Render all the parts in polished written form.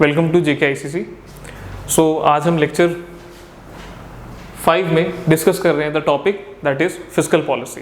Welcome to JKICC। सो आज हम lecture 5 में डिस्कस कर रहे हैं the topic that is fiscal policy.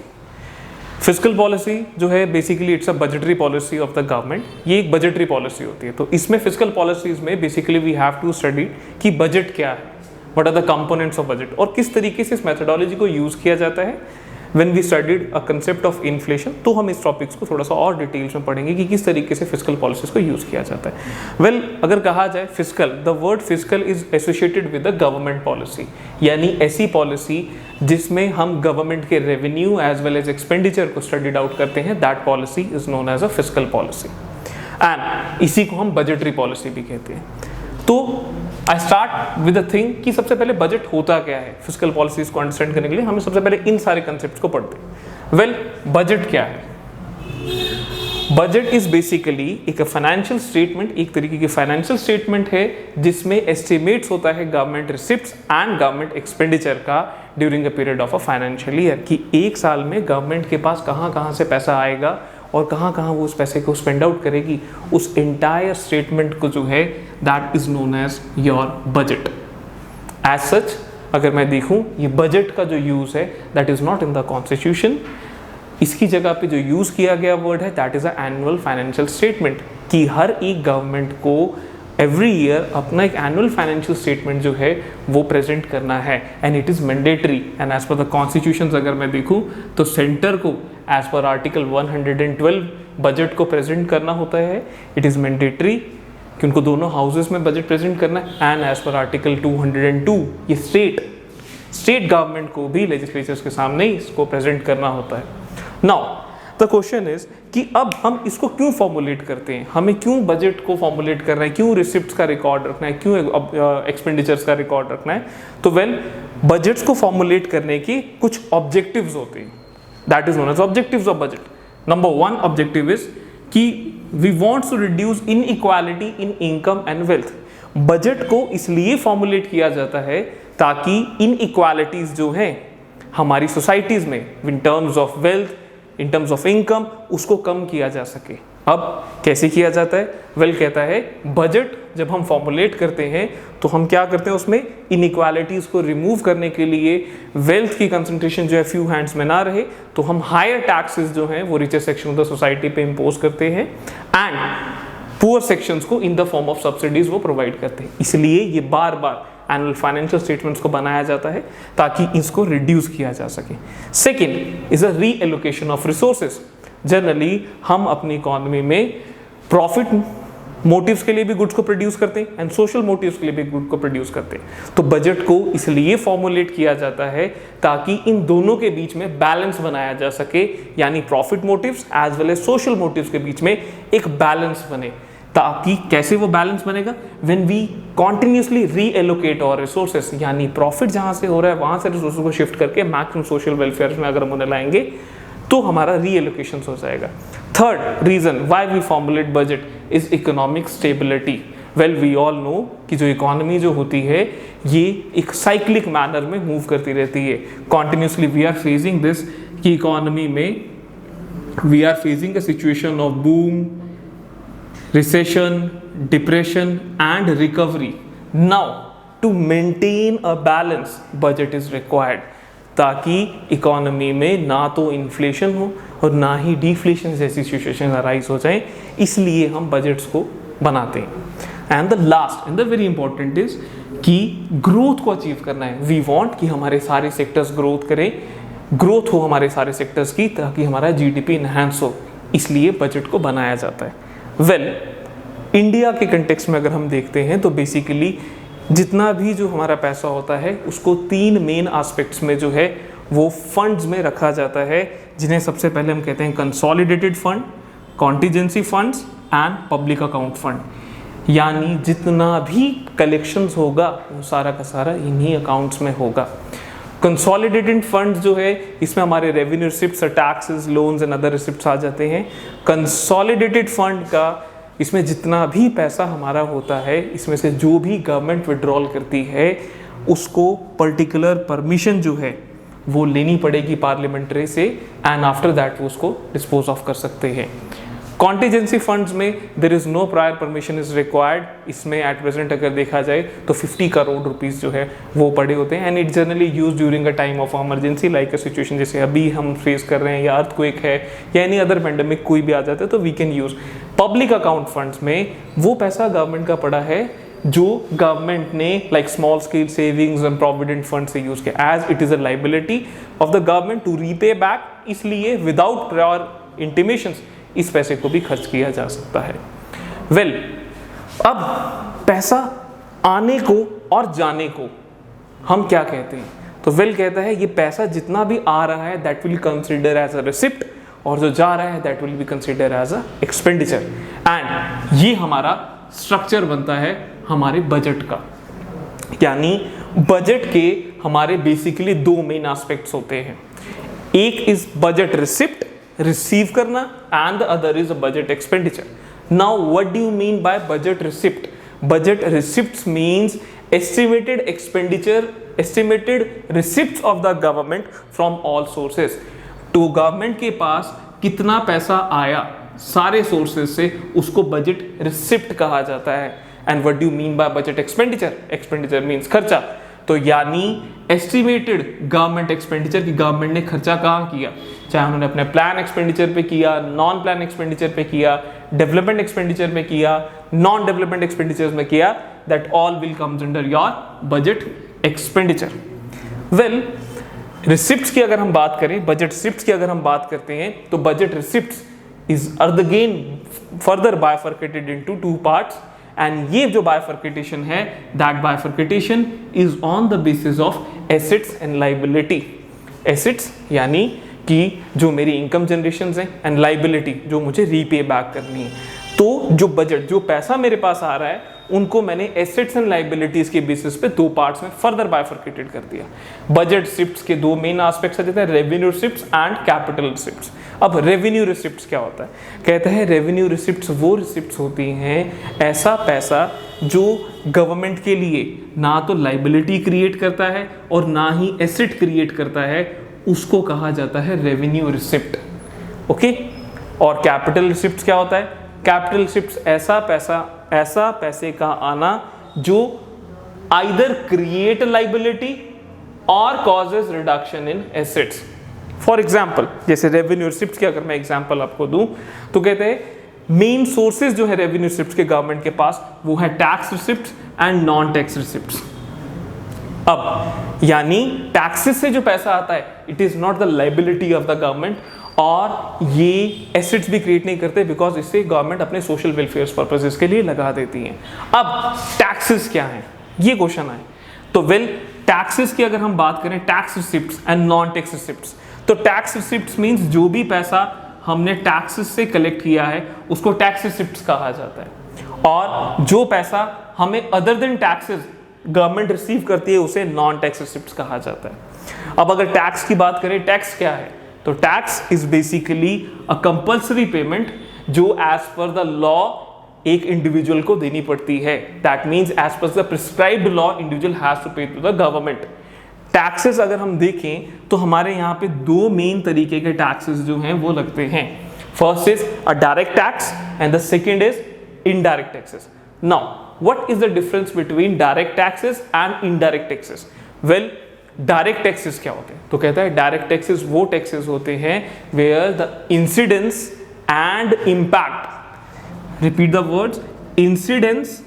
Fiscal policy जो है basically it's a budgetary policy of the government. ये एक बजटरी पॉलिसी होती है। तो इसमें फिस्कल पॉलिसीज में basically we have to study कि बजट क्या है, what are the components of budget और किस तरीके से इस मेथोडोलॉजी को यूज किया जाता है when we studied a concept of inflation. तो हम इस टॉपिक्स को थोड़ा सा और डिटेल्स में पढ़ेंगे कि किस तरीके से फिस्कल पॉलिसीज को यूज किया जाता है। वेल, अगर कहा जाए fiscal, the word fiscal is associated with the government policy, यानी ऐसी पॉलिसी जिसमें हम गवर्नमेंट के revenue as well as expenditure को स्टडीड आउट करते हैं, that policy is known as a fiscal policy and इसी को हम बजटरी पॉलिसी भी कहते हैं। तो I start with a thing कि सबसे पहले बजट होता क्या है। फिस्कल पॉलिसीज को अंडरस्टैंड करने के लिए हमें सबसे पहले इन सारे कंसेप्ट्स को पढ़ते हैं। वेल, बजट क्या है? बजट इज बेसिकली एक फाइनेंशियल स्टेटमेंट, एक तरीके की फाइनेंशियल स्टेटमेंट है जिसमें एस्टिमेट्स होता है government receipts and government expenditure का during a period of a financial year, कि एक साल में गवर्नमेंट के पास कहाँ कहाँ से पैसा आएगा और कहाँ कहाँ वो उस पैसे को स्पेंड आउट करेगी। उस एंटायर स्टेटमेंट को जो है that is known as your budget. As such अगर मैं देखूं, ये बजट का जो यूज है that is not in the constitution. इसकी जगह पे जो यूज किया गया वर्ड है that is a annual financial statement, कि हर एक गवर्नमेंट को एवरी ईयर अपना एक एनुअल फाइनेंशियल स्टेटमेंट जो है वो प्रेजेंट करना है and it is mandatory. And as per the constitution अगर मैं देखूं तो सेंटर को एज पर आर्टिकल 112 बजट को प्रेजेंट करना होता है। इट इज मैंडेटरी कि उनको दोनों हाउसेस में बजट प्रेजेंट करना है एंड एज पर आर्टिकल 202 ये स्टेट गवर्नमेंट को भी लेजिस्लेचर्स के सामने इसको प्रेजेंट करना होता है। नाउ द क्वेश्चन इज कि अब हम इसको क्यों फॉर्मुलेट करते हैं, हमें क्यों बजट को फॉर्मुलेट करना है, क्यों रिसिप्ट्स का रिकॉर्ड रखना है, क्यों एक्सपेंडिचर्स का रिकॉर्ड रखना है। तो वेल, बजट्स को फॉर्मुलेट करने के कुछ ऑब्जेक्टिव्स होते हैं, that is known as objectives of budget. Number 1 objective is कि we want to reduce inequality in income and wealth. Budget को इसलिए फॉर्मुलेट किया जाता है ताकि इनइक्वालिटीज जो हैं हमारी सोसाइटीज में in terms of wealth, in terms of income, उसको कम किया जा सके। अब कैसे किया जाता है? वेल, कहता है बजट जब हम फॉर्मुलेट करते हैं तो हम क्या करते हैं, उसमें इनइक्वालिटीज को रिमूव करने के लिए, वेल्थ की कंसंट्रेशन जो है फ्यू हैंड्स में ना रहे, तो हम हायर टैक्सेस जो हैं वो richer section of the society पे इम्पोज करते हैं एंड पुअर सेक्शंस को in the form of subsidies वो प्रोवाइड करते हैं। इसलिए ये बार बार एनुअल फाइनेंशियल स्टेटमेंट्स को बनाया जाता है ताकि इसको रिड्यूस किया जा सके। Second is a reallocation of resources. Generally हम अपनी इकोनॉमी में प्रॉफिट मोटिव्स के लिए भी गुड्स को प्रोड्यूस करते हैं एंड सोशल मोटिव्स के लिए भी गुड को प्रोड्यूस करते हैं। तो बजट को इसलिए फॉर्मुलेट किया जाता है ताकि इन दोनों के बीच में बैलेंस बनाया जा सके, यानी profit motives as well as social motives के बीच में एक बैलेंस बने। ताकि कैसे वो बैलेंस बनेगा? व्हेन वी कॉन्टिन्यूसली रीएलोकेट और रिसोर्सेस, यानी प्रॉफिट जहां से हो रहा है वहां से रिसोर्सेस को शिफ्ट करके मैक्सिमम सोशल वेलफेयर में अगर हम उन्हें लाएंगे तो हमारा रीएलोकेशन हो जाएगा। Third reason why we formulate budget is economic stability. Well, we all know कि जो इकोनॉमी जो होती है ये एक साइक्लिक मैनर में मूव करती रहती है। Continuously we are facing this कि इकोनॉमी में we are facing a situation of boom, recession, depression and recovery. Now, to maintain a balance, budget is required, ताकि इकोनॉमी में ना तो इन्फ्लेशन हो और ना ही डिफ्लेशन जैसी सिचुएशन अराइज हो जाए, इसलिए हम बजट्स को बनाते हैं। And the last and the very important is कि ग्रोथ को अचीव करना है। वी वांट कि हमारे सारे सेक्टर्स ग्रोथ करें, ग्रोथ हो हमारे सारे सेक्टर्स की, ताकि हमारा जीडीपी इनहैंस हो, इसलिए बजट को बनाया जाता है। वेल, इंडिया के कंटेक्स्ट में अगर हम देखते हैं तो बेसिकली जितना भी जो हमारा पैसा होता है उसको 3 मेन एस्पेक्ट्स में जो है वो फंड्स में रखा जाता है, जिन्हें सबसे पहले हम कहते हैं consolidated fund, contingency funds and public account fund. यानी जितना भी कलेक्शंस होगा वो सारा का सारा इन्हीं अकाउंट्स में होगा। कंसोलिडेटेड फंड्स जो है इसमें हमारे revenue receipts, taxes, loans and other receipts आ जाते हैं। कंसोलिडेटेड फंड का इसमें जितना भी पैसा हमारा होता है, इसमें से जो भी गवर्नमेंट विड्रॉल करती है उसको पर्टिकुलर परमिशन जो है वो लेनी पड़ेगी पार्लियामेंट्री से एंड आफ्टर दैट वो उसको डिस्पोज ऑफ कर सकते हैं। कॉन्टीजेंसी फंड्स में there is no prior permission is required. इसमें एट प्रेजेंट अगर देखा जाए तो 50 करोड़ रुपीस जो है वो पड़े होते हैं, and it generally use during a time of emergency like a situation जैसे अभी हम फेस कर रहे हैं, या अर्थक्वेक है, या एनी अदर पेंडेमिक कोई भी आ जाता है तो we can use. Public account funds में वो पैसा गवर्नमेंट का पड़ा है जो गवर्नमेंट ने like small scale savings and provident fund से यूज किया, as it is a liability of the government to repay back, इसलिए विदाउट प्रायर इंटीमेशंस इस पैसे को भी खर्च किया जा सकता है। वेल, अब पैसा आने को और जाने को हम क्या कहते हैं? तो वेल कहता है ये पैसा जितना भी आ रहा है that will consider as a receipt, और जो जा रहा है that will be consider as a expenditure. And ये हमारा स्ट्रक्चर बनता है हमारे बजट का। यानी बजट के हमारे बेसिकली दो मेन एस्पेक्ट्स होते हैं, एक इज बजट रिसिप्ट, रिसीव करना, and the other is a budget expenditure. Now what do you mean by budget receipt? Budget receipts means estimated expenditure, estimated receipts of the government from all sources। तो government के पास कितना पैसा आया सारे sources से, उसको budget receipt कहा जाता है। And what do you mean by budget expenditure? Expenditure means खर्चा। तो यानी एस्टिमेटेड गवर्नमेंट एक्सपेंडिचर की गवर्नमेंट ने खर्चा कहाँ किया, चाहे उन्होंने अपने प्लान एक्सपेंडिचर पे किया, नॉन प्लान एक्सपेंडिचर पे किया, डेवलपमेंट एक्सपेंडिचर में किया, नॉन डेवलपमेंट एक्सपेंडिचर्स में किया, that all will comes under your budget expenditure. Well, receipts की अगर हम बात करें, बजट रिसिप्ट्स की अगर हम बात करते हैं, तो budget receipts is again further bifurcated into two parts, and ये जो बाइफर्केटेशन है, that bifurcation is on the basis of assets and liability. Assets यानी कि जो मेरी इनकम जनरेशन है, एंड लाइबिलिटी जो मुझे रीपे बैक करनी है। तो जो बजट, जो पैसा मेरे पास आ रहा है, उनको मैंने एसेट्स एंड लाइबिलिटीज के बेसिस पे दो पार्ट्स में फर्दर बाइफर्केटेड कर दिया। बजट रिसिप्ट्स के दो मेन एस्पेक्ट्स आ जाते हैं, revenue receipts and capital receipts. अब रेवेन्यू रिसिप्ट्स क्या होता है? कहते हैं रेवेन्यू रिसिप्ट्स वो रिसिप्ट्स होती हैं, ऐसा पैसा जो गवर्नमेंट के लिए ना तो लाइबिलिटी क्रिएट करता है और ना ही एसेट क्रिएट करता है, उसको कहा जाता है रेवेन्यू रिसिप्ट। ओके, और कैपिटल रिसिप्ट्स क्या होता है? कैपिटल रिसिप्ट्स ऐसा पैसे का आना जो आइदर क्रिएट लाइबिलिटी और causes reduction in assets. For example, जैसे रेवेन्यू रिसिप्ट्स की अगर मैं एग्जाम्पल आपको दूं, तो कहते हैं मेन सोर्सेज जो है रेवेन्यू रिसिप्ट्स के गवर्नमेंट के पास, वो है tax receipts and non tax receipts. अब यानी टैक्सेस से जो पैसा आता है, it is not the liability of the government, और ये एसेट्स भी क्रिएट नहीं करते, बिकॉज इससे गवर्नमेंट अपने सोशल वेलफेयर पर्पसेस के लिए लगा देती है। अब टैक्सेस क्या है, ये क्वेश्चन है। तो वेल, टैक्सेस की अगर हम बात करें, tax receipts and non tax receipts, तो टैक्स रिसिप्ट्स मींस जो भी पैसा हमने टैक्सेस से कलेक्ट किया है उसको टैक्स रिसिप्ट्स कहा जाता है, और जो पैसा हमें other than taxes government receive करती है उसे नॉन टैक्स रिसिप्ट्स कहा जाता है। अब अगर टैक्स की बात करें, टैक्स क्या है? तो tax is basically a compulsory payment जो एज पर द लॉ एक इंडिविजुअल को देनी पड़ती है। That means as per the prescribed law individual has to pay to the government. Taxes अगर हम देखें तो हमारे यहाँ पे दो मेन तरीके के टैक्सेस जो हैं वो लगते हैं। First is a direct tax and the second is indirect taxes. Now what is the difference between direct taxes and indirect taxes? Well, direct taxes क्या होते हैं? तो कहता है डायरेक्ट टैक्सेस वो टैक्सेस होते हैं where the incidence and impact, repeat the words, incidence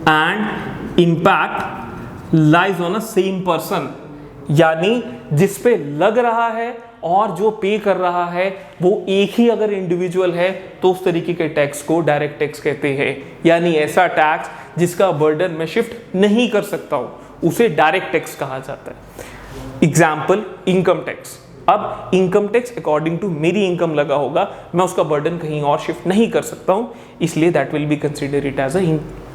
and impact lies on a same person, यानी जिस पे लग रहा है और जो पे कर रहा है वो एक ही अगर इंडिविजुअल है तो उस तरीके के टैक्स को डायरेक्ट टैक्स कहते हैं। यानी ऐसा टैक्स जिसका बर्डन मैं शिफ्ट नहीं कर सकता हूं, उसे डायरेक्ट टैक्स कहा जाता है। Example, income tax. अब इनकम टैक्स अकॉर्डिंग टू मेरी इनकम लगा होगा, मैं उसका बर्डन कहीं और शिफ्ट नहीं कर सकता हूं, इसलिए that will be consider it as a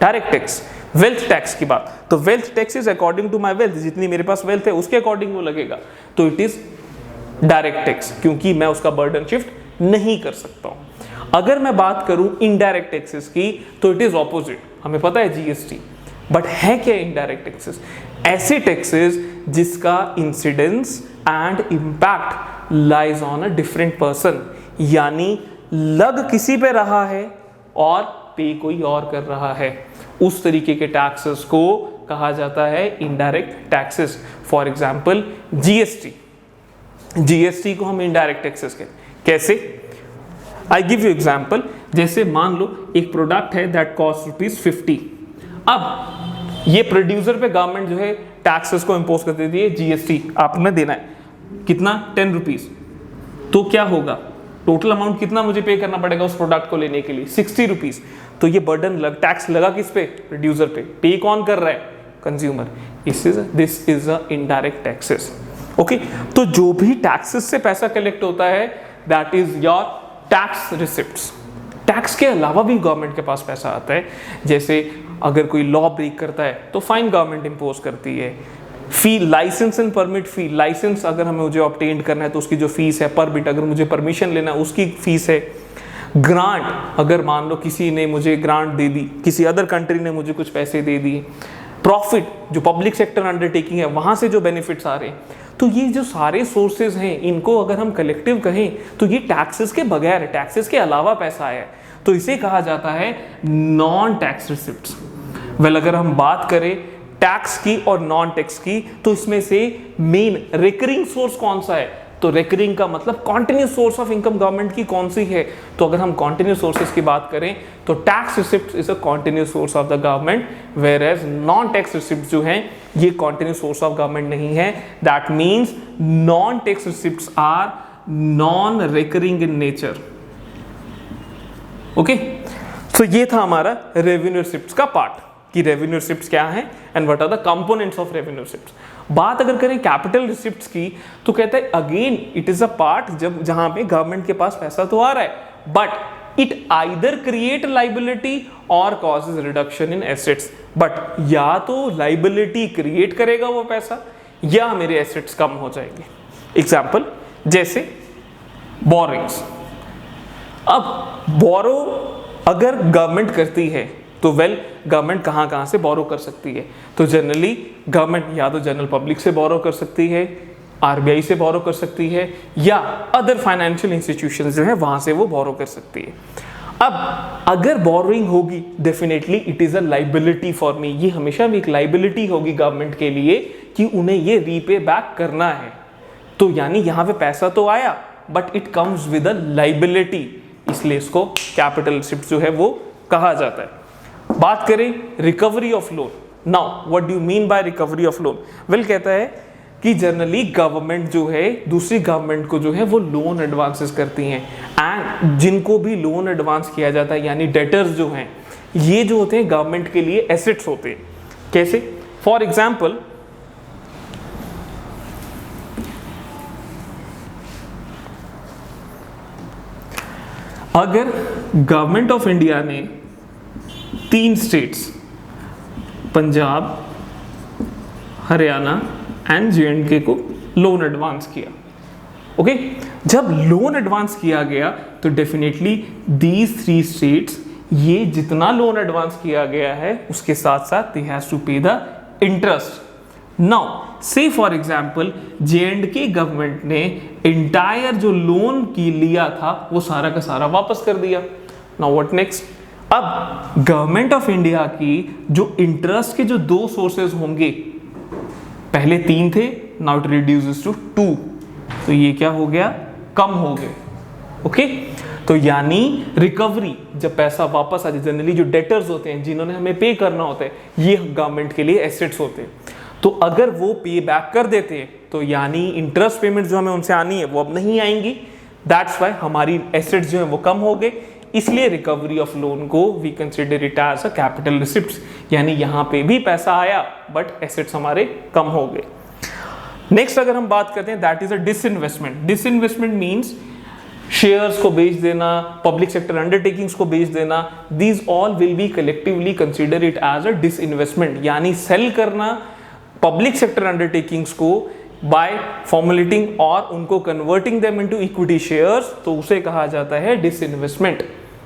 direct tax. Wealth tax की बात, तो wealth tax is according to my wealth, जितनी मेरे पास वेल्थ है उसके अकॉर्डिंग वो लगेगा, तो इट इज डायरेक्ट टैक्स, क्योंकि मैं उसका बर्डन शिफ्ट नहीं कर सकता हूं। अगर मैं बात करूं इनडायरेक्ट टैक्सेस की, तो इट इज ऑपोजिट। हमें पता है जीएसटी, बट है क्या इनडायरेक्ट टैक्सेस? ऐसे टैक्सेस जिसका incidence and impact lies on a different person, यानी लग किसी पे रहा है और पे कोई और कर रहा है, उस तरीके के टैक्सेस को कहा जाता है indirect taxes. For example GST, GST को हम इनडायरेक्ट टैक्सेस कहते हैं। कैसे? I give you example. जैसे मान लो एक प्रोडक्ट है दैट कॉस्ट ₹50, अब ये प्रोड्यूसर पे गवर्नमेंट जो है टैक्सेस को इंपोज कर देती है, जीएसटी आपने देना है कितना, ₹10, तो क्या होगा, टोटल अमाउंट कितना मुझे पे करना पड़ेगा उस प्रोडक्ट को लेने के लिए, ₹60। तो ये बर्डन टैक्स लगा किस पे, प्रोड्यूसर पे कौन कर रहा है, consumer. This is a indirect taxes. Okay, तो जो भी टैक्सेस से पैसा कलेक्ट होता है that is your tax receipts. Tax के अलावा भी गवर्नमेंट के पास पैसा आता है, जैसे अगर कोई लॉ ब्रेक करता है तो फाइन गवर्नमेंट इंपोज करती है। Fee, license and permit fee, license अगर हमें मुझे ऑब्टेन करना है तो उसकी जो फीस है, परमिट अगर मुझे परमिशन लेना है उसकी फीस है। ग्रांट, अगर मान लो किसी ने मुझे ग्रांट दे दी, किसी अदर कंट्री ने मुझे कुछ पैसे दे दिए। प्रॉफिट, जो पब्लिक सेक्टर अंडरटेकिंग है वहां से जो बेनिफिट्स आ रहे हैं, तो ये जो सारे सोर्सेज हैं इनको अगर हम कलेक्टिव कहें तो ये टैक्सेस के बगैर, टैक्सेस के अलावा पैसा आया है, तो इसे कहा जाता है नॉन टैक्स रिसिप्ट्स। वेल, अगर हम बात करें टैक्स की और नॉन टैक्स की, तो इसमें से मेन रिकरिंग सोर्स कौन सा है, तो रिकरिंग का मतलब continuous source of income government की कौन सी है। तो अगर हम कॉन्टिन्यूस सोर्सेज की बात करें तो tax receipt is a continuous source of the government, where as non tax receipt जो हैं ये कॉन्टिन्यूस सोर्स ऑफ गवर्नमेंट नहीं है। That means non tax receipts are non recurring in nature. Okay, तो ये था हमारा रेवेन्यू रिसिप्ट्स का पार्ट कि रेवेन्यू रिसिप्ट्स क्या है and what are the components of revenue receipts. बात अगर करें कैपिटल रिसिप्ट्स की तो कहते हैं again it is a part जब जहां पे गवर्नमेंट के पास पैसा तो आ रहा है but it either create liability और causes reduction in assets. But या तो लाइबिलिटी क्रिएट करेगा वो पैसा या मेरे एसेट्स कम हो जाएंगे। एग्जाम्पल जैसे बोरिंग्स। अब बोरो अगर गवर्नमेंट करती है तो वेल गवर्नमेंट कहाँ से बोरो कर सकती है, तो जनरली गवर्नमेंट या तो जनरल पब्लिक से बोरो कर सकती है, आरबीआई से बोरो कर सकती है, या अदर फाइनेंशियल इंस्टीट्यूशंस जो है वहां से वो बोरो कर सकती है। अब अगर बोरोइंग होगी definitely it is a liability for me, ये हमेशा भी एक लाइबिलिटी होगी गवर्नमेंट के लिए कि उन्हें ये रीपे बैक करना है। तो यानी यहाँ पे पैसा तो आया but it comes with a liability, इसलिए इसको कैपिटल रिसिप्ट जो है वो कहा जाता है। बात करें recovery of loan. Now what do you mean by recovery of loan? Well, कहता है कि जनरली गवर्नमेंट जो है दूसरी गवर्नमेंट को जो है वो लोन एडवांसेस करती हैं, एंड जिनको भी लोन एडवांस किया जाता है यानी डेटर्स जो हैं ये जो होते हैं गवर्नमेंट के लिए एसेट्स होते हैं। कैसे? फॉर एग्जाम्पल अगर गवर्नमेंट ऑफ इंडिया ने 3 स्टेट्स पंजाब, हरियाणा एंड जे&के को लोन एडवांस किया। ओके, जब लोन एडवांस किया गया तो डेफिनेटली दीज 3 स्टेट्स ये जितना लोन एडवांस किया गया है उसके साथ साथ दे हैज टू पे द इंटरेस्ट। नाउ से फॉर एग्जाम्पल जे&के गवर्नमेंट ने इंटायर जो लोन की लिया था वो सारा का सारा वापस कर दिया। Now what next? अब गवर्नमेंट ऑफ इंडिया की जो इंटरेस्ट के जो 2 सोर्सेज होंगे, पहले 3 थे, नाउ इट रिड्यूसेस टू 2, तो ये क्या हो गया? कम हो गए। ओके, तो यानी रिकवरी जब पैसा वापस आ जाए, जनरली जो डेटर्स होते हैं जिन्होंने हमें पे करना होता है ये गवर्नमेंट के लिए एसेट्स होते हैं, तो अगर वो पे बैक कर देते हैं तो यानी इंटरेस्ट पेमेंट जो हमें उनसे आनी है वो अब नहीं आएंगी। दैट्स व्हाई हमारी एसेट्स जो है वो कम हो गए, इसलिए रिकवरी ऑफ लोन को we consider it as a capital receipts, यानी यहां पे भी पैसा आया बट एसेट्स हमारे कम हो गए। नेक्स्ट अगर हम बात करते हैं that is a disinvestment. Disinvestment means shares को बेच देना, पब्लिक सेक्टर अंडरटेकिंग्स को बेच देना, these all will be collectively consider it as a disinvestment, यानी सेल करना पब्लिक सेक्टर अंडरटेकिंग्स को बाय फॉर्मुलेटिंग और उनको converting them into equity shares, तो उसे कहा जाता है डिसइन्वेस्टमेंट।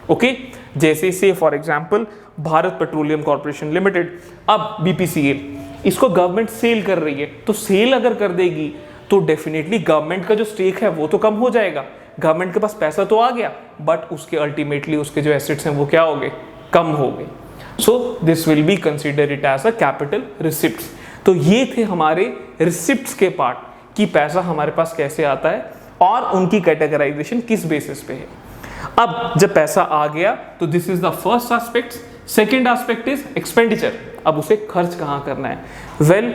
ओके, जैसे से for example Bharat petroleum corporation limited, अब बीपीसीएल, इसको गवर्नमेंट सेल कर रही है, तो सेल अगर कर देगी तो डेफिनेटली गवर्नमेंट का जो स्टेक है वो तो कम हो जाएगा, गवर्नमेंट के पास पैसा तो आ गया बट उसके अल्टीमेटली उसके जो एसेट्स हैं वो क्या हो गए, कम हो गए। So this will be consider it as a capital receipts. तो ये थे हमारे रिसिप्ट्स के पार्ट कि पैसा हमारे पास कैसे आता है और उनकी कैटेगराइजेशन किस बेसिस पे है। अब जब पैसा आ गया तो this is the first aspect. Second aspect is expenditure. अब उसे खर्च कहाँ करना है? वेल,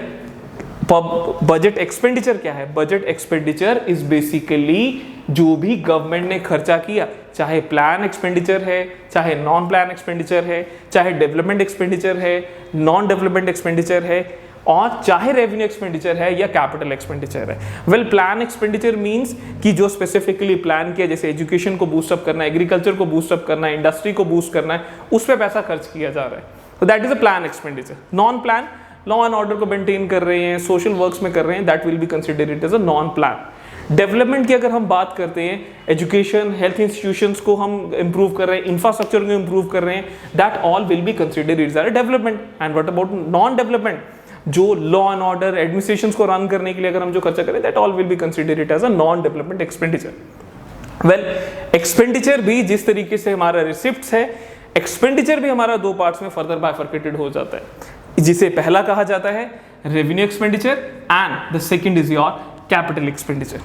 बजट एक्सपेंडिचर क्या है? बजट एक्सपेंडिचर इज बेसिकली जो भी गवर्नमेंट ने खर्चा किया, चाहे प्लान एक्सपेंडिचर है, चाहे नॉन प्लान एक्सपेंडिचर है, चाहे डेवलपमेंट एक्सपेंडिचर है, नॉन डेवलपमेंट एक्सपेंडिचर है, और चाहे रेवेन्यू एक्सपेंडिचर है या कैपिटल एक्सपेंडिचर है। वेल, प्लान एक्सपेंडिचर मींस कि जो स्पेसिफिकली प्लान किया, जैसे एजुकेशन को बूस्टअप करना है, एग्रीकल्चर को बूस्टअप करना है, इंडस्ट्री को बूस्ट करना है, उस पर पैसा खर्च किया जा रहा है, तो that is a plan expenditure. Non plan, law and order को मेंटेन कर रहे हैं, सोशल वर्क्स में कर रहे हैं, that will be considered it as a non plan. Development की अगर हम बात करते हैं, एजुकेशन, हेल्थ इंस्टीट्यूशंस को हम इंप्रूव कर रहे हैं, इंफ्रास्ट्रक्चर को इंप्रूव कर रहे हैं, that all will be considered it as a development. And what about non development? जो लॉ एंड ऑर्डर, एडमिनिस्ट्रेशन को रन करने के लिए अगर हम जो खर्चा करें, that all will be considered it as a non development expenditure. Well, expenditure भी जिस तरीके से हमारा रिसिप्ट्स है, एक्सपेंडिचर भी हमारा दो पार्ट्स में फर्दर बाइफर्केटेड हो जाता है, जिसे पहला कहा जाता है revenue expenditure and the second is your capital expenditure.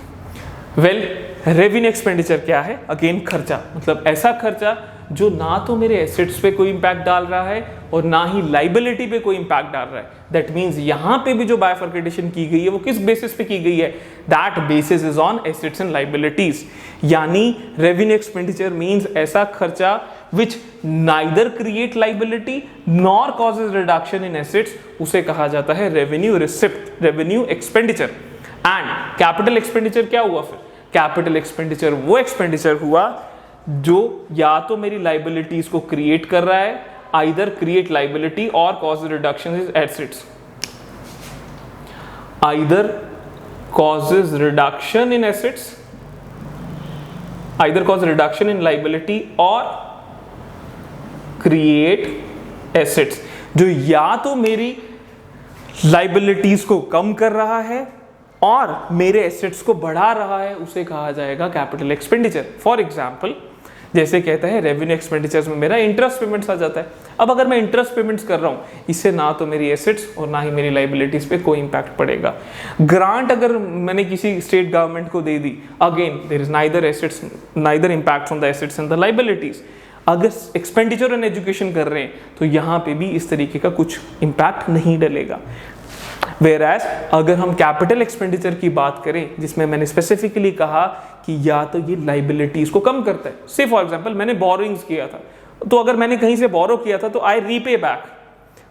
Well, revenue expenditure क्या है? अगेन खर्चा, मतलब ऐसा खर्चा जो ना तो मेरे एसेट्स पे कोई इंपैक्ट डाल रहा है और ना ही लाइबिलिटी पे कोई इंपैक्ट डाल रहा है। दैट मींस यहां पे भी जो बाइफर्केटेशन की गई है वो किस बेसिस पे की गई है? That basis is on assets and liabilities. यानी रेवेन्यू एक्सपेंडिचर मींस ऐसा खर्चा which neither create liability nor causes reduction in assets, उसे कहा जाता है revenue receipt, revenue expenditure। and capital expenditure क्या हुआ फिर? capital expenditure वो expenditure हुआ जो या तो मेरी liabilities को create कर रहा है, either create liability or causes reduction in assets, either causes reduction in assets, either cause reduction in liability or create assets, जो या तो मेरी लाइबिलिटीज को कम कर रहा है और मेरे एसेट्स को बढ़ा रहा है, उसे कहा जाएगा कैपिटल एक्सपेंडिचर। फॉर एग्जांपल, जैसे कहता है रेवेन्यू एक्सपेंडिचर्स में मेरा इंटरेस्ट पेमेंट्स आ जाता है। अब अगर मैं इंटरेस्ट पेमेंट्स कर रहा हूं, इससे ना तो मेरी एसेट्स और ना ही मेरी लाइबिलिटीज पे कोई इंपैक्ट पड़ेगा। ग्रांट अगर मैंने किसी स्टेट गवर्नमेंट को दे दी, again there is neither impact on the assets and the liabilities. अगर एक्सपेंडिचर ऑन एजुकेशन कर रहे हैं तो यहां पे भी इस तरीके का कुछ इंपैक्ट नहीं डलेगा। Whereas अगर हम कैपिटल एक्सपेंडिचर की बात करें, जिसमें मैंने स्पेसिफिकली कहा कि या तो ये लाइबिलिटीज को कम करता है, से फॉर एग्जांपल मैंने बोरोइंग्स किया था, तो अगर मैंने कहीं से बोरो किया था तो आई रीपे बैक,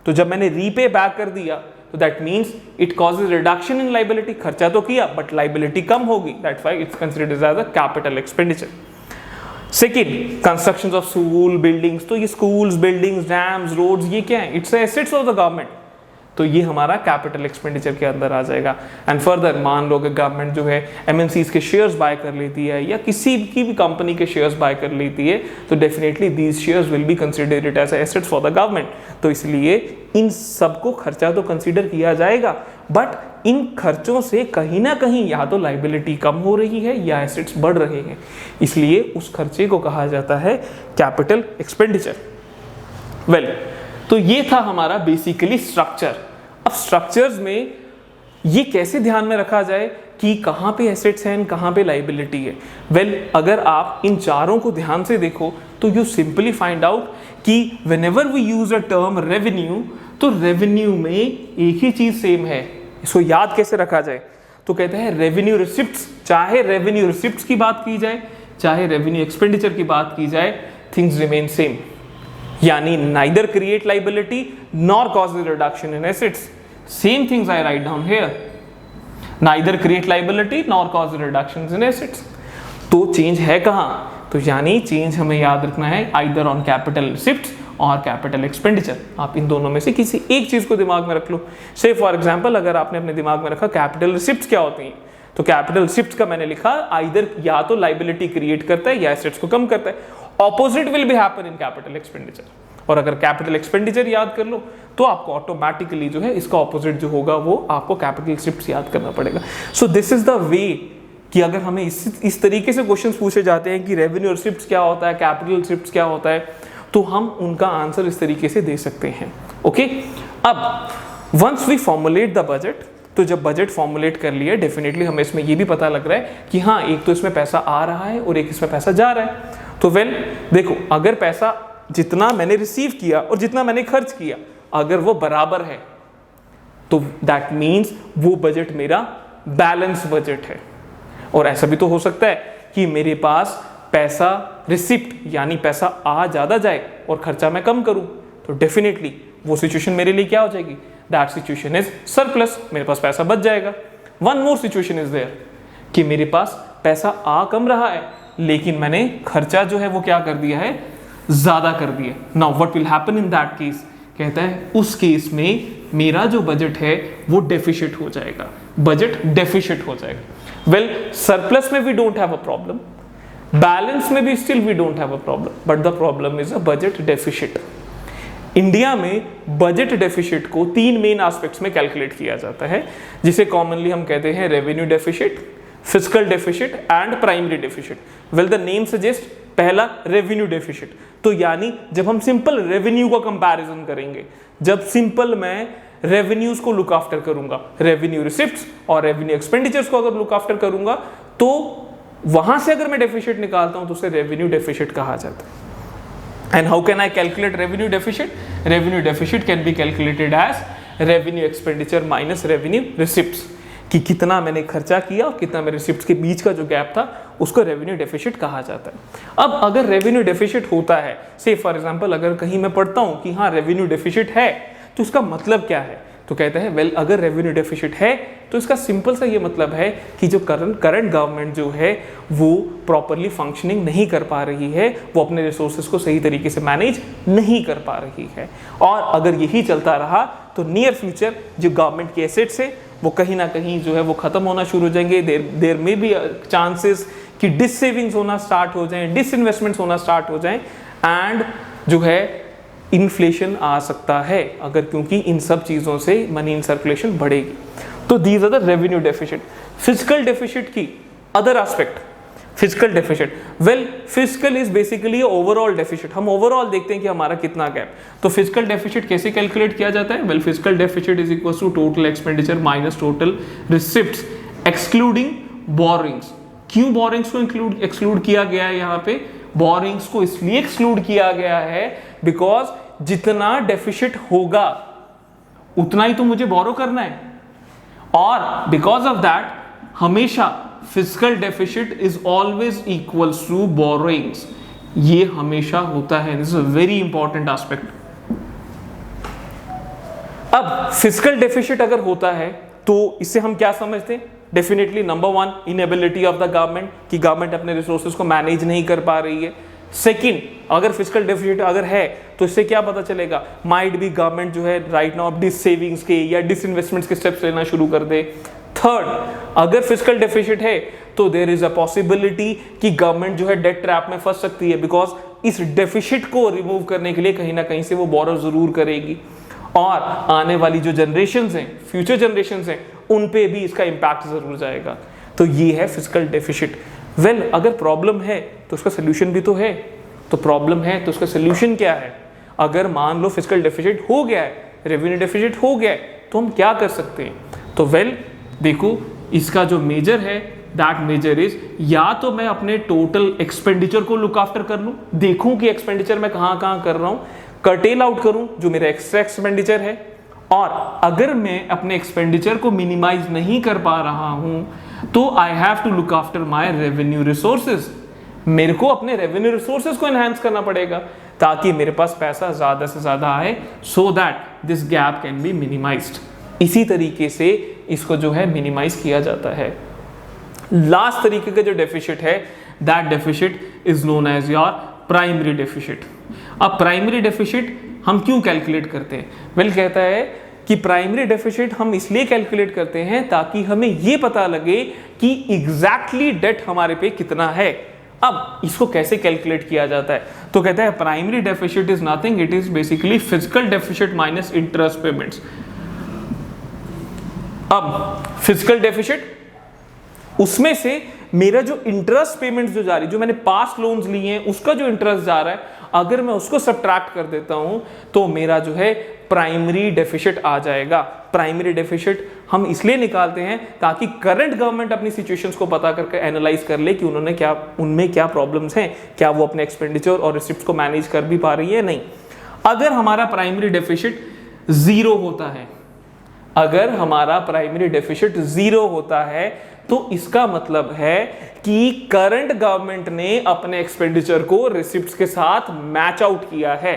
तो जब मैंने रीपे बैक कर दिया तो that means it causes reduction in liability. खर्चा तो किया बट लाइबिलिटी कम होगी, that's why it's considered as a capital expenditure. Second, construction of school buildings, तो ये स्कूल्स, बिल्डिंग्स, डैम्स, रोड्स, ये क्या है? It's assets of the government, तो ये हमारा कैपिटल एक्सपेंडिचर के अंदर आ जाएगा। एंड फर्दर मान लो कि गवर्नमेंट जो है एमएनसीज के शेयर्स बाय कर लेती है या किसी की भी कंपनी के शेयर्स बाय कर लेती है, तो definitely these shares will be considered as assets for the government. तो इसलिए इन सबको खर्चा तो कंसिडर किया जाएगा, बट इन खर्चों से कहीं ना कहीं या तो लाइबिलिटी कम हो रही है या एसेट्स बढ़ रहे हैं, इसलिए उस खर्चे को कहा जाता है कैपिटल एक्सपेंडिचर। वेल, तो ये था हमारा बेसिकली स्ट्रक्चर। अब स्ट्रक्चर्स में ये कैसे ध्यान में रखा जाए कि कहाँ पे एसेट्स हैं, कहाँ पे लाइबिलिटी है? वेल, अगर आप इन चारों को ध्यान से देखो तो यू सिंपली फाइंड आउट कि whenever we use a term revenue, तो रेवेन्यू में एक ही चीज सेम है। इसको याद कैसे रखा जाए? तो कहते हैं रेवेन्यू रिसिप्ट्स, चाहे रेवेन्यू रिसिप्ट्स की बात की जाए चाहे रेवेन्यू एक्सपेंडिचर की बात की जाए, थिंग्स रिमेन सेम। यानी neither create liability nor cause a reduction in assets. Same things I write down here. Neither create liability nor cause a reduction in assets. तो चेंज है कहाँ? तो यानी चेंज हमें याद रखना है either on capital receipts और कैपिटल एक्सपेंडिचर। आप इन दोनों में से किसी एक चीज को दिमाग में रख लो। से फॉर एग्जांपल, अगर आपने अपने दिमाग में रखा कैपिटल रिसिप्ट्स क्या होती हैं, तो कैपिटल रिसिप्ट्स का मैंने लिखा आइदर या तो लाइबिलिटी क्रिएट करता है या एसेट्स को कम करता है। Opposite will be happen in capital expenditure. और अगर कैपिटल एक्सपेंडिचर याद कर लो तो आपको ऑटोमेटिकली जो है इसका ऑपोजिट जो होगा वो आपको कैपिटल रिसिप्ट्स याद करना पड़ेगा। So this is the way कि अगर हमें इस तरीके से क्वेश्चंस पूछे जाते हैं कि रेवेन्यू रिसिप्ट्स क्या होता है, कैपिटल रिसिप्ट्स क्या होता है, तो हम उनका आंसर इस तरीके से दे सकते हैं। ओके, अब once we formulate the budget, तो जब बजट फॉर्मुलेट कर लिया डेफिनेटली हमें इसमें ये भी पता लग रहा है कि हाँ, एक तो इसमें पैसा आ रहा है और एक इसमें पैसा जा रहा है। तो देखो, अगर पैसा जितना मैंने रिसीव किया और जितना मैंने खर्च किया अगर वो बराबर है तो दैट मीन्स वो बजट मेरा बैलेंस बजट है। और ऐसा भी तो हो सकता है कि मेरे पास पैसा रिसिप्ट यानी पैसा आ ज़्यादा जाए और खर्चा मैं कम करूं, तो डेफिनेटली वो सिचुएशन मेरे लिए क्या हो जाएगी, दैट सिचुएशन इज सरप्लस, मेरे पास पैसा बच जाएगा। One more situation is there कि मेरे पास पैसा आ कम रहा है लेकिन मैंने खर्चा जो है वो क्या कर दिया है, ज़्यादा कर दिया। Now what will happen in that case, कहता है उस केस में मेरा जो बजट है वो डेफिशिट हो जाएगा, बजट डेफिशिट हो जाएगा। वेल, सरप्लस में we don't have a problem, balance में भी still we don't have a problem, but the problem is a budget deficit. India में बजट डेफिशिट को 3 मेन एस्पेक्ट्स में कैलकुलेट किया जाता है, जिसे कॉमनली हम कहते हैं revenue deficit, fiscal deficit and primary deficit. Well, the name suggest, पहला रेवेन्यू डेफिशिट, तो यानी जब हम सिंपल रेवेन्यू का कंपैरिजन करेंगे, जब सिंपल मैं रेवेन्यूज को लुक आफ्टर करूंगा, रेवेन्यू रिसिप्ट्स और रेवेन्यू एक्सपेंडिचर्स को अगर लुक आफ्टर करूंगा, तो वहां से अगर मैं डेफिशिट निकालता हूं तो उसे रेवेन्यू डेफिशिट कहा जाता है। And how can I calculate revenue deficit? Revenue deficit can be calculated as revenue expenditure minus revenue receipts, कि कितना मैंने खर्चा किया और कितना मेरे रिसिप्ट्स के बीच का जो गैप था उसको रेवेन्यू डेफिशिट कहा जाता है। अब अगर रेवेन्यू डेफिशिट होता है, से फॉर एग्जांपल अगर कहीं मैं पढ़ता हूँ कि हाँ रेवेन्यू डेफिशिट है, तो इसका मतलब क्या है, तो कहते हैं वेल, अगर रेवेन्यू डेफिशिट है तो इसका सिंपल सा ये मतलब है कि जो करंट गवर्नमेंट जो है वो प्रॉपरली फंक्शनिंग नहीं कर पा रही है, वो अपने रिसोर्सेज को सही तरीके से मैनेज नहीं कर पा रही है। और अगर यही चलता रहा तो नियर फ्यूचर जो गवर्नमेंट के एसेट्स है वो कहीं ना कहीं जो है वो खत्म होना शुरू हो जाएंगे। देर में भी चांसेस कि डिससेविंग्स होना स्टार्ट हो जाएं, डिसइन्वेस्टमेंट्स होना स्टार्ट हो जाएं, एंड जो है इन्फ्लेशन आ सकता है अगर, क्योंकि इन सब चीज़ों से मनी इन सर्कुलेशन बढ़ेगी। तो these are the revenue deficit. Fiscal deficit की other aspect, fiscal deficit, well fiscal is basically overall deficit, हम ओवरऑल देखते हैं कि हमारा कितना गैप। तो फिजिकल डेफिशिट कैसे कैलकुलेट किया जाता है, well physical deficit is equal to total expenditure minus total receipts excluding borrowings. क्यों बोरिंग्स को एक्सक्लूड किया गया है यहाँ पे, बोरिंग्स को इसलिए एक्सक्लूड किया गया है बिकॉज जितना डेफिशिट होगा उतना ही तो मुझे बोरो करना है, और बिकॉज ऑफ दैट हमेशा physical deficit is always equals to borrowings, ये हमेशा होता है। This is a very important aspect. अब फिजिकल डेफिशिट अगर होता है तो इससे हम क्या समझते हैं, definitely number 1 inability of the government, कि गवर्नमेंट अपने रिसोर्सेज को मैनेज नहीं कर पा रही है। सेकंड, अगर फिजिकल डेफिसिट अगर है तो इससे क्या पता चलेगा, माइट भी गवर्नमेंट जो है राइट नाउ डिस सेविंग्स के या डिसइन्वेस्टमेंट्स के स्टेप्स लेना शुरू कर दे। थर्ड, अगर फिजिकल डेफिसिट है तो देयर इज अ पॉसिबिलिटी कि गवर्नमेंट जो है डेट ट्रैप में फंस सकती है, बिकॉज इस डेफिसिट को रिमूव करने के लिए कहीं ना कहीं से वो बोरो जरूर करेगी, और आने वाली जो जनरेशंस हैं, फ्यूचर जनरेशंस हैं, उन पे भी इसका इम्पैक्ट जरूर जाएगा। तो ये है फिजिकल डेफिसिट। वेल, अगर प्रॉब्लम है तो उसका सोल्यूशन भी तो है, तो प्रॉब्लम है तो उसका सोल्यूशन क्या है। अगर मान लो फिजिकल डेफिसिट हो गया है, रेवेन्यू डेफिसिट हो गया है, तो हम क्या कर सकते हैं। तो वेल देखो, इसका जो मेजर है दैट मेजर इज, या तो मैं अपने टोटल एक्सपेंडिचर को लुक आफ्टर कर लूँ, देखूँ कि एक्सपेंडिचर मैं कहाँ कहाँ कर रहा हूँ, कर्टेल आउट करूँ जो मेरा एक्स्ट्रा एक्सपेंडिचर है, और अगर मैं अपने एक्सपेंडिचर को मिनिमाइज नहीं कर पा रहा हूं तो I have to look after my revenue resources. मेरे को अपने रेवेन्यू रिसोर्सेज को एनहांस करना पड़ेगा ताकि मेरे पास पैसा ज्यादा से ज्यादा आए, so that this gap can be minimised. इसी तरीके से इसको जो है मिनिमाइज किया जाता है। लास्ट तरीके का जो डेफिसिट है that deficit is known as your primary deficit. अब प्राइमरी डेफिसिट हम क्यों कैलकुलेट करते हैं, वेल कहता है कि प्राइमरी डेफिसिट हम इसलिए कैलकुलेट करते हैं ताकि हमें यह पता लगे कि एग्जैक्टली डेट हमारे पे कितना है। अब इसको कैसे कैलकुलेट किया जाता है, तो कहता है primary deficit is nothing, it is basically physical deficit minus interest payments. अब फिजिकल डेफिसिट उसमें से मेरा जो इंटरेस्ट पेमेंट्स जो जा रही, जो मैंने पास्ट लोन्स लिए हैं उसका जो इंटरेस्ट जा रहा है, अगर मैं उसको सब्ट्रैक्ट कर देता हूं तो मेरा जो है प्राइमरी डेफिसिट आ जाएगा। प्राइमरी डेफिसिट हम इसलिए निकालते हैं ताकि करंट गवर्नमेंट अपनी सिचुएशंस को पता करके एनालाइज कर ले कि उनमें क्या प्रॉब्लम्स हैं, क्या वो अपने एक्सपेंडिचर और रिसिप्ट्स को मैनेज कर भी पा रही है, नहीं। अगर हमारा प्राइमरी डेफिसिट जीरो होता है, अगर हमारा प्राइमरी डेफिसिट जीरो होता है तो इसका मतलब है कि करंट गवर्नमेंट ने अपने एक्सपेंडिचर को रिसिप्ट्स के साथ मैच आउट किया है,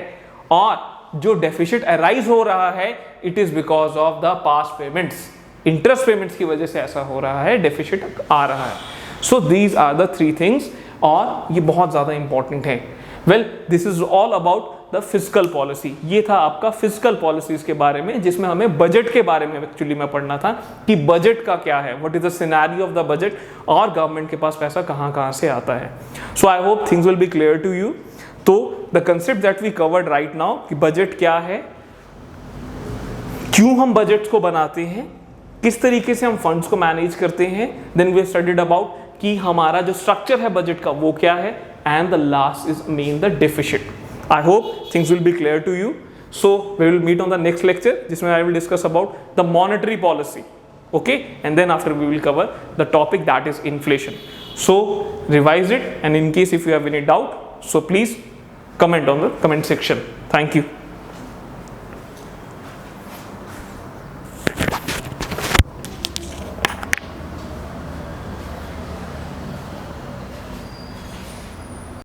और जो डेफिसिट अराइज हो रहा है it is because of the past payments, interest payments की वजह से ऐसा हो रहा है, डेफिसिट आ रहा है। So these are the three things, और ये बहुत ज्यादा इंपॉर्टेंट है। Well, this is all about the fiscal policy. ये था आपका फिस्कल पॉलिसीज के बारे में, जिसमें हमें बजट के बारे में एक्चुअली में पढ़ना था कि बजट का क्या है, what is the scenario of the budget, और गवर्नमेंट के पास पैसा कहां से आता है। So I hope things will be clear to you. तो the concept that we covered right now कि बजट क्या है, क्यों हम बजट को बनाते हैं, किस तरीके से हम फंड्स को मैनेज करते हैं, देन वी स्टडीड अबाउट कि हमारा जो स्ट्रक्चर है बजट का वो क्या है, and the last is main the deficit. I hope things will be clear to you. So we will meet on the next lecture, जिसमें I will discuss about the monetary policy. Okay, and then after we will cover the topic that is inflation. So revise it, and in case if you have any doubt, so please comment on the comment section. Thank you.